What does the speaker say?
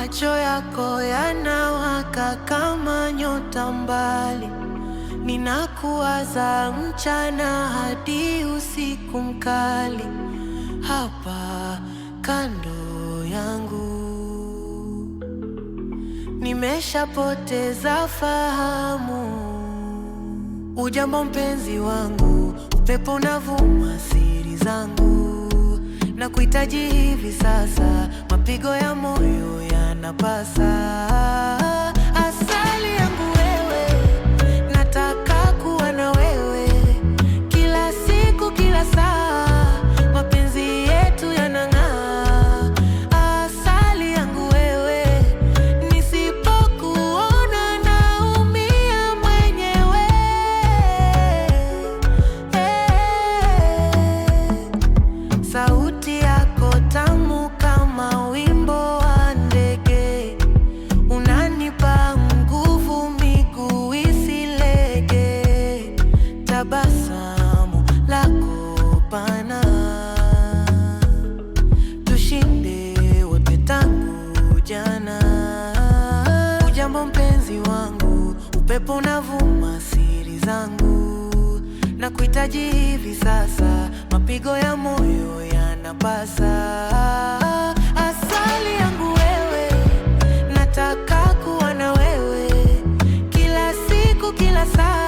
Macho yako yanawaka kama nyota mbali, ninakuwaza mchana hadi usiku mkali, hapa kando yangu. Nimeshapoteza fahamu. Ujambo mpenzi wangu, upepo unavuma siri zangu, na kuhitaji hivi sasa, mapigo ya moyo yanapasa. Asali yangu wewe, nataka kuwa na wewe kila siku, kila saa, mapenzi yetu yanang'aa. Asali yangu wewe, nisipokuona naumia mwenyewe. Sauti yako tamu kama wimbo wa ndege, unanipa nguvu miguu isilege. Tabasamu lako pana, tushinde wote tangu jana. Ujambo mpenzi wangu, upepo unavuma siri zangu, na kuhitaji hivi sasa, mapigo ya moyo yanapasa. Asali yangu wewe, nataka kuwa na wewe kila siku, kila saa.